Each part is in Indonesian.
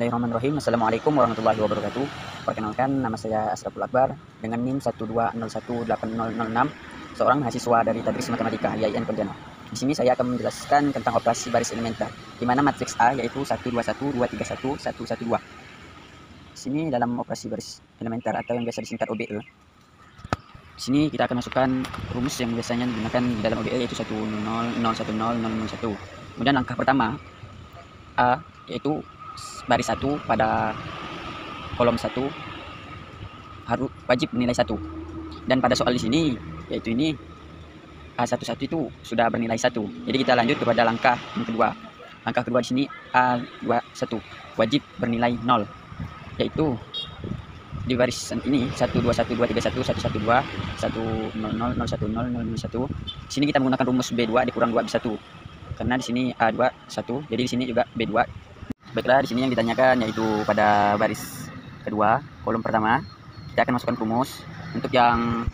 Bismillahirrahmanirrahim. Assalamualaikum warahmatullahi wabarakatuh. Perkenalkan, nama saya Asraful Akbar dengan NIM 120180006, seorang mahasiswa dari Tadris Matematika IAIN Pontianak. Di sini saya akan menjelaskan tentang operasi baris elementer, di mana matriks A yaitu 121, 231, 112. Di sini dalam operasi baris elementer atau yang biasa disingkat OBE. Di sini kita akan masukkan rumus yang biasanya digunakan di dalam OBE yaitu 10, 0, 10, 001. Kemudian langkah pertama A yaitu baris 1 pada kolom 1 harus wajib bernilai 1. Dan pada soal di sini yaitu ini A11 itu sudah bernilai 1. Jadi kita lanjut kepada langkah yang kedua. Langkah kedua di sini A21 wajib bernilai 0. Yaitu di baris ini 121 231 112 100 010 001. Di sini kita menggunakan rumus B2 dikurang 2 B1. Karena di sini A21, jadi di sini juga B2. Baiklah, di sini yang ditanyakan yaitu pada baris kedua, kolom pertama, kita akan masukkan rumus. Untuk yang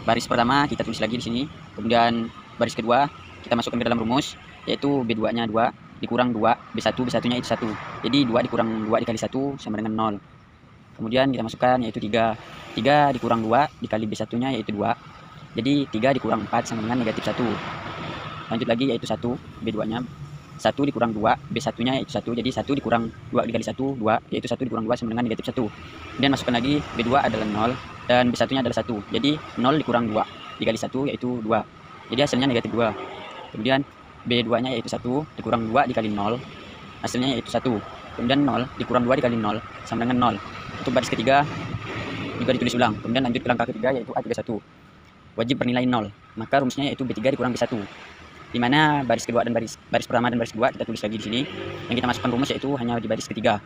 baris pertama kita tulis lagi di sini. Kemudian baris kedua kita masukkan ke dalam rumus, yaitu B2-nya 2 dikurang 2, B1-nya itu 1. Jadi 2 dikurang 2 dikali 1 sama dengan 0. Kemudian kita masukkan yaitu 3. 3 dikurang 2 dikali B1-nya yaitu 2. Jadi 3 dikurang 4 sama dengan negatif 1. Lanjut lagi yaitu 1, B2-nya 1 dikurang 2, B1-nya yaitu 1. Jadi 1 dikurang 2 dikali 1, 2, yaitu 1 dikurang 2 sama dengan negatif 1. Kemudian masukkan lagi B2 adalah 0 dan B1-nya adalah 1. Jadi 0 dikurang 2 dikali 1 yaitu 2. Jadi hasilnya negatif 2. Kemudian B2-nya yaitu 1 dikurang 2 dikali 0, hasilnya yaitu 1. Kemudian 0 dikurang 2 dikali 0 sama dengan 0. Untuk baris ketiga juga ditulis ulang. Kemudian lanjut ke langkah ketiga yaitu A31. Wajib bernilai 0. Maka rumusnya yaitu B3 dikurang B1. Di mana baris kedua dan baris pertama dan baris kedua kita tulis lagi di sini. Yang kita masukkan rumus yaitu hanya di baris ketiga.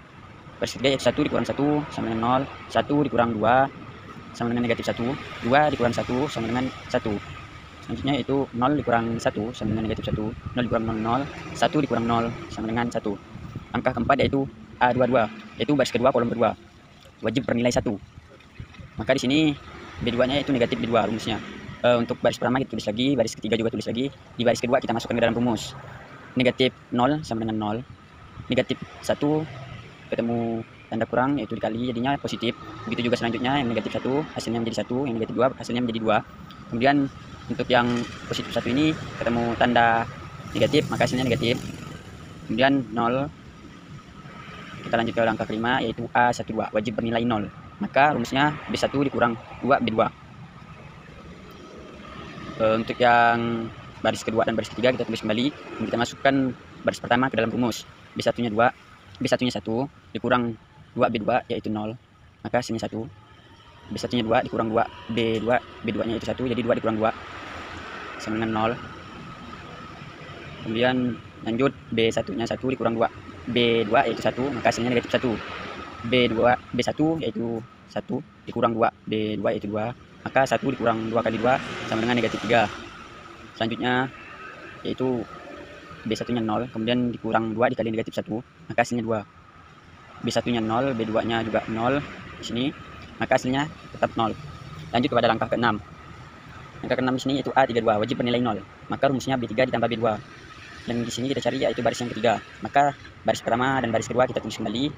Baris ketiga yaitu 1 dikurang 1 sama dengan 0, 1 dikurang 2 sama dengan negatif 1, 2 dikurang 1 sama dengan 1. Selanjutnya yaitu 0 dikurang 1 sama dengan negatif 1, 0 dikurang 0, 0, 1 dikurang 0 sama dengan 1. Angka keempat yaitu A22, yaitu baris kedua kolom kedua. Wajib bernilai 1. Maka di sini B2-nya itu negatif B2 rumusnya. Untuk baris pertama kita tulis lagi, baris ketiga juga tulis lagi. Di baris kedua kita masukkan ke dalam rumus. Negatif 0 sama dengan 0. Negatif 1 ketemu tanda kurang yaitu dikali, jadinya positif. Begitu juga selanjutnya yang negatif 1 hasilnya menjadi 1, yang negatif 2 hasilnya menjadi 2. Kemudian untuk yang positif 1 ini ketemu tanda negatif maka hasilnya negatif. Kemudian 0. Kita lanjut ke langkah kelima yaitu A12 wajib bernilai 0. Maka rumusnya B1 dikurang 2 B2. Untuk yang baris kedua dan baris ketiga kita tulis kembali. Kita masukkan baris pertama ke dalam rumus. B1-nya 2, B1-nya 1 dikurang 2 B2 yaitu 0. Maka hasilnya 1. B1-nya 2 dikurang 2 B2, B2-nya itu 1, jadi 2 dikurang 2 sama dengan 0. Kemudian lanjut B1-nya 1 dikurang 2 B2 yaitu 1, maka hasilnya negatif 1. B1 yaitu 1 dikurang 2 B2 yaitu 2, maka 1 dikurang 2 kali 2 sama dengan negatif 3. Selanjutnya yaitu B1-nya 0, kemudian dikurang 2 dikali negatif 1, maka hasilnya 2. B1-nya 0, B2-nya juga 0 di sini, maka hasilnya tetap 0. Lanjut kepada langkah ke-6. Langkah ke-6 di sini yaitu A32 wajib bernilai 0. Maka rumusnya B3 ditambah B2. Dan di sini kita cari yaitu baris yang ketiga. Maka baris pertama dan baris kedua kita tulis kembali.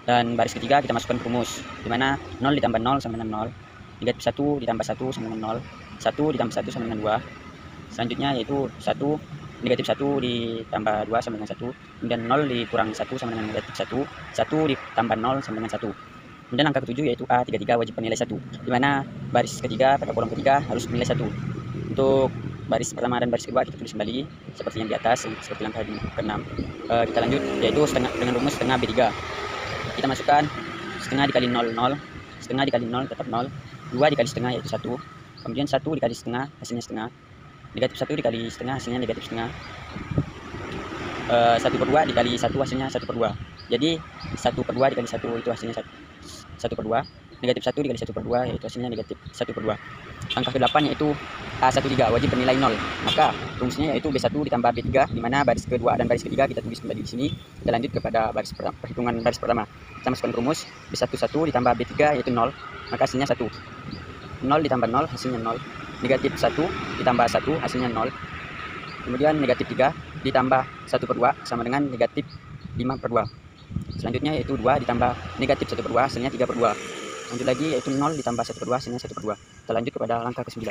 Dan baris ketiga kita masukkan rumus, di mana 0 ditambah 0 sama dengan 0. Negatif 1 ditambah 1 sama dengan 0. 1 ditambah 1 sama dengan 2. Selanjutnya yaitu 1 negatif 1 ditambah 2 sama dengan 1. Kemudian 0 dikurang 1 sama dengan negatif 1. 1 ditambah 0 sama dengan 1. Kemudian angka ke-7 yaitu A33 wajib bernilai 1. Di mana baris ketiga pada kolom ketiga harus bernilai 1. Untuk baris pertama dan baris kedua kita tulis kembali seperti yang di atas, seperti langkah ke-6. Kita lanjut yaitu setengah dengan rumus setengah B3. Kita masukkan setengah dikali 0, 0. Setengah dikali 0 tetap 0. 2 dikali setengah yaitu 1. Kemudian 1 dikali setengah hasilnya setengah. Negatif 1 dikali setengah hasilnya negatif setengah. 1/2 dikali 1 hasilnya 1/2. Jadi 1/2 dikali 1 itu hasilnya 1/2. Negatif 1 dikali 1/2 yaitu hasilnya negatif 1/2. Angka ke-8 yaitu A13 wajib bernilai 0. Maka rumusnya yaitu B1 ditambah B3, di mana baris kedua dan baris ketiga kita tulis kembali di sini. Kita lanjut kepada perhitungan baris pertama. Kita masukkan rumus B11 ditambah B3 yaitu 0, maka hasilnya 1. 0 ditambah 0 hasilnya 0. Negatif 1 ditambah 1 hasilnya 0. Kemudian negatif 3 ditambah 1/2 sama dengan negatif 5/2. Selanjutnya yaitu 2 ditambah negatif 1/2 hasilnya 3/2. Lanjut lagi yaitu 0 ditambah 1/2 hasilnya 1/2. Kita lanjut kepada langkah ke-9.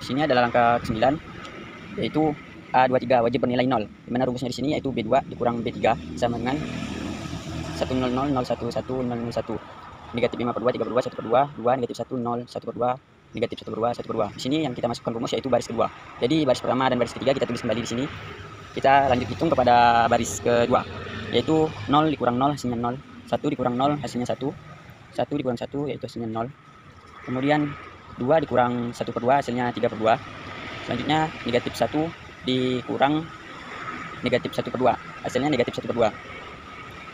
Di sini adalah langkah ke-9 yaitu A23 wajib bernilai 0. Dimana rumusnya di sini yaitu B2 dikurang B3 sama dengan 100,011,001. Negatif 5/2, 3/2, 1/2, 2, negatif 1, 0, 1/2, negatif 1/2, 1/2. Di sini yang kita masukkan rumus yaitu baris kedua. Jadi baris pertama dan baris ketiga kita tulis kembali di sini. Kita lanjut hitung kepada baris kedua, yaitu 0 dikurang 0 hasilnya 0, 1 dikurang 0 hasilnya 1, 1 dikurang 1 yaitu hasilnya 0. Kemudian 2 dikurang 1/2 hasilnya 3/2. Selanjutnya negatif 1 dikurang negatif 1/2 hasilnya negatif 1/2.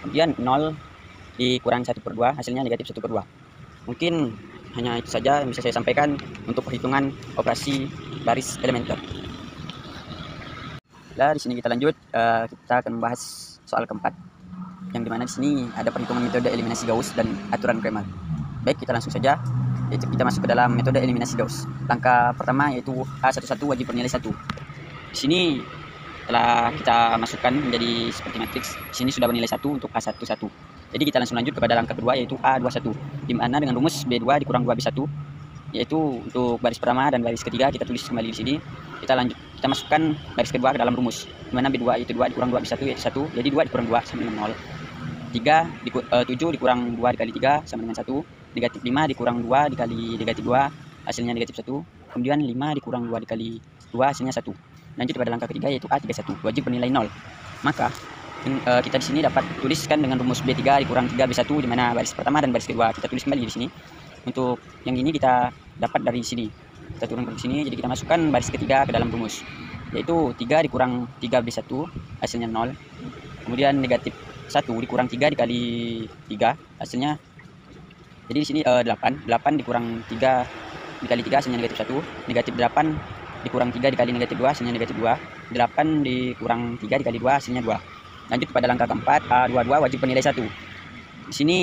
Kemudian 0 dikurang 1/2 hasilnya negatif 1/2. Mungkin hanya itu saja yang bisa saya sampaikan untuk perhitungan operasi baris elementer. Nah, di sini kita lanjut, kita akan membahas soal keempat, yang dimana di sini ada perhitungan metode eliminasi Gauss dan aturan Cramer. Baik, kita langsung saja. Yaitu kita masuk ke dalam metode eliminasi Gauss. Langkah pertama yaitu A11 wajib bernilai 1. Di sini setelah kita masukkan menjadi seperti matriks, di sini sudah bernilai 1 untuk A11. Jadi kita langsung lanjut kepada langkah kedua yaitu A21, di mana dengan rumus B2 dikurang 2B1, yaitu untuk baris pertama dan baris ketiga kita tulis kembali di sini. Kita masukkan baris kedua ke dalam rumus, di mana B2 itu 2 dikurang 2B1 yaitu 1, jadi 2 dikurang 2 sama dengan 0. 7 dikurang 2 dikali 3 sama dengan 1. Negatif 5 dikurang 2 dikali negatif 2 hasilnya negatif 1. Kemudian 5 dikurang 2 dikali 2 hasilnya 1. Lanjut pada langkah ketiga yaitu A31 wajib bernilai 0. Maka kita di sini dapat tuliskan dengan rumus B3 dikurang 3B1, di mana baris pertama dan baris kedua kita tulis kembali di sini. Untuk yang ini kita dapat dari sini. Kita turunkan ke sini, jadi kita masukkan baris ketiga ke dalam rumus, yaitu 3 dikurang 3B1 hasilnya 0. Kemudian negatif 1 dikurang 3 dikali 3 hasilnya, jadi di sini 8 dikurang 3 dikali 3 hasilnya negatif 1. Negatif 8 dikurang 3 dikali negatif 2 hasilnya negatif 2. 8 dikurang 3 dikali 2 hasilnya 2. Lanjut pada langkah keempat, A22 wajib bernilai 1. Di sini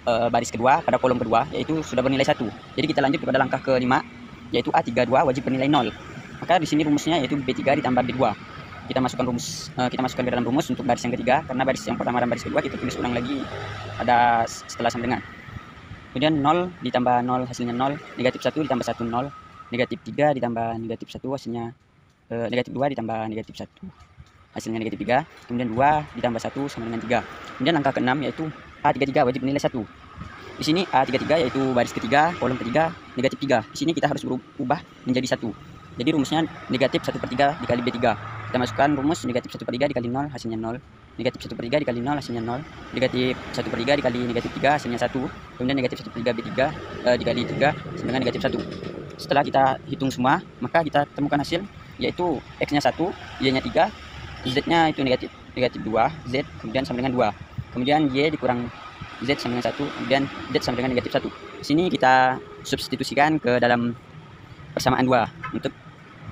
baris kedua pada kolom kedua yaitu sudah bernilai 1. Jadi kita lanjut kepada langkah kelima yaitu A32 wajib bernilai 0. Maka di sini rumusnya yaitu B3 ditambah B2. Kita masukkan ke dalam rumus untuk baris yang ketiga, karena baris yang pertama dan baris kedua kita tulis ulang lagi ada setelah sama dengan. Kemudian 0 ditambah 0 hasilnya 0, negatif 1 ditambah 1 0, negatif 3 ditambah negatif 1 hasilnya negatif 2 ditambah negatif 1 hasilnya negatif 3. Kemudian 2 ditambah 1 sama dengan 3. Kemudian langkah ke-6 yaitu A33 wajib bernilai 1. Di sini A33 yaitu baris ketiga, kolom ketiga, negatif 3. Di sini kita harus berubah menjadi 1. Jadi rumusnya negatif 1/3 dikali B3. Kita masukkan rumus negatif 1/3 dikali 0 hasilnya 0. Negatif 1/3 dikali 0 hasilnya 0. Negatif 1/3 dikali negatif 3 hasilnya 1. Kemudian negatif 1/3 B3 dikali 3 sama dengan negatif 1. Setelah kita hitung semua, maka kita temukan hasil yaitu X-nya 1, Y-nya 3, Z-nya itu negatif 2, Z kemudian sama dengan 2. Kemudian Y dikurang Z sama dengan 1, kemudian Z sama dengan negatif 1. Di sini kita substitusikan ke dalam persamaan 2 untuk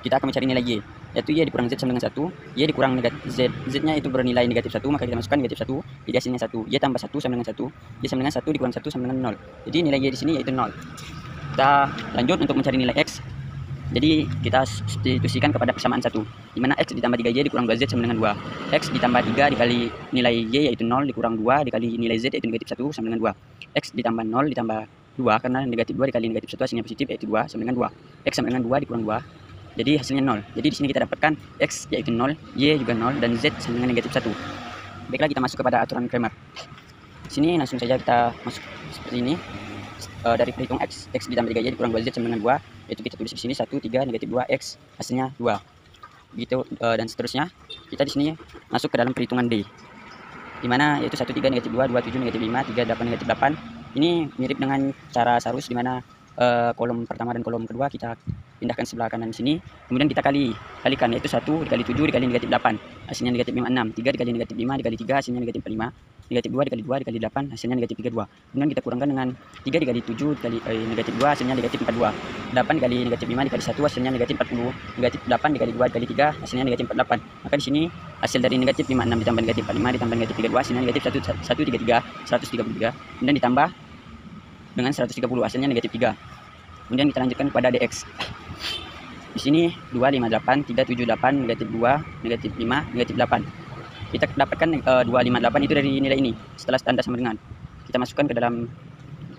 kita akan mencari nilai Y, yaitu Y dikurang Z sama dengan 1, Y dikurang negatif Z, Z-nya itu bernilai negatif 1, maka kita masukkan negatif 1, jadi hasilnya 1, Y tambah 1 sama dengan 1, Y sama dengan 1 dikurang 1 sama dengan 0. Jadi nilai Y di sini yaitu 0. Kita lanjut untuk mencari nilai X. Jadi kita substitusikan kepada persamaan 1, di mana X ditambah 3Y dikurang 2Z sama dengan 2. X ditambah 3 dikali nilai Y yaitu 0 dikurang 2 dikali nilai Z yaitu negatif 1 sama dengan 2. X ditambah 0 ditambah 2 karena negatif 2 dikali negatif 1 hasilnya positif yaitu 2 sama dengan 2. X sama dengan 2 dikurang 2. Jadi hasilnya 0. Jadi di sini kita dapatkan X yaitu 0, Y juga 0 dan Z sama dengan negatif 1. Baiklah, kita masuk kepada aturan Cramer. Di sini langsung saja kita masuk seperti ini. Dari perhitung X ditambah 3Y dikurang 2Z sama dengan 2, yaitu kita tulis di sini 1, 3, negatif 2, X hasilnya 2. Begitu dan seterusnya. Kita di sini masuk ke dalam perhitungan D, di mana yaitu 1, 3, negatif 2, 2, 7, negatif 5, 3, 8, negatif 8. Ini mirip dengan cara Sarus, di mana kolom pertama dan kolom kedua kita pindahkan sebelah kanan sini, kemudian kita kalikan, yaitu 1 dikali 7 dikali negatif 8 hasilnya negatif 56, 3 dikali negatif 5 dikali 3 hasilnya negatif 45, negatif 2 dikali 2 dikali 8 hasilnya negatif 32. Kemudian kita kurangkan dengan 3 dikali 7 dikali negatif 2 hasilnya negatif 42, 8 dikali negatif 5 dikali 1 hasilnya negatif 40, negatif 8 dikali 2 dikali 3 hasilnya negatif 48. Maka di sini hasil dari negatif 56 ditambah negatif 45 ditambah negatif 32 hasilnya negatif 133, kemudian ditambah dengan 130 hasilnya negatif 3. Kemudian kita lanjutkan kepada DX. Di sini 258, 378, negatif 2, negatif 5, negatif 8. kita dapatkan 258 itu dari nilai ini. Setelah tanda sama dengan, kita masukkan ke dalam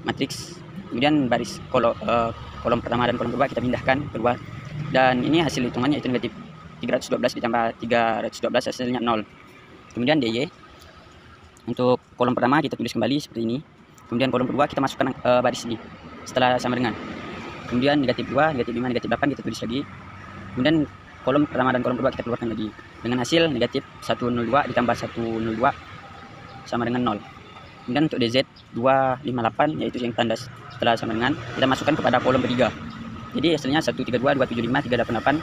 matriks, kemudian baris kolom pertama dan kolom kedua kita pindahkan kedua, dan ini hasil hitungannya itu negatif 312 ditambah 312 hasilnya 0. Kemudian DY untuk kolom pertama kita tulis kembali seperti ini, kemudian kolom kedua kita masukkan baris ini setelah sama dengan, kemudian negatif 2, negatif 5, negatif 8 kita tulis lagi, kemudian kolom pertama dan kolom kedua kita keluarkan lagi dengan hasil negatif 102 ditambah 102 sama dengan 0. Kemudian untuk DZ 258 yaitu yang tanda setelah sama dengan, kita masukkan kepada kolom ketiga. Jadi hasilnya 132, 275, 388.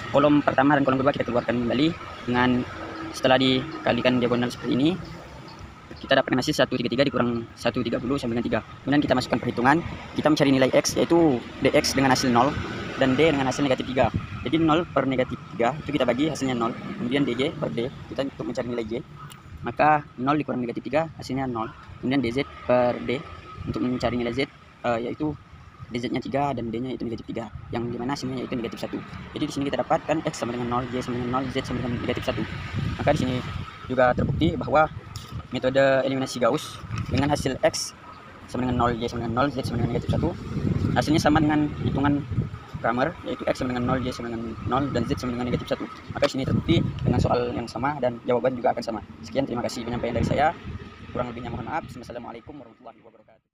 Kolom pertama dan kolom kedua kita keluarkan kembali dengan setelah dikalikan diagonal seperti ini, kita dapatkan hasil 133 dikurang 130 sama dengan 3. Kemudian kita masukkan perhitungan, kita mencari nilai X yaitu DX dengan hasil 0 dan D dengan hasil negatif 3. Jadi 0 per negatif 3 itu kita bagi hasilnya 0. Kemudian DJ per D kita untuk mencari nilai J, maka 0 dikurang negatif 3 hasilnya 0. Kemudian DZ per D untuk mencari nilai Z yaitu DZ nya 3 dan D nya itu negatif 3, yang dimana hasilnya yaitu negatif 1. Jadi di sini kita dapatkan X sama dengan 0, Y sama dengan 0, Z sama dengan negatif 1. Maka di sini juga terbukti bahwa metode eliminasi Gauss dengan hasil X sama dengan 0, Y sama dengan 0, Z sama dengan negatif 1, hasilnya sama dengan hitungan Cramer, yaitu X sama dengan 0, Y sama dengan 0, dan Z sama dengan negatif 1. Maka di sini terbukti dengan soal yang sama dan jawaban juga akan sama. Sekian, terima kasih penyampaian dari saya. Kurang lebihnya mohon maaf. Wassalamualaikum warahmatullahi wabarakatuh.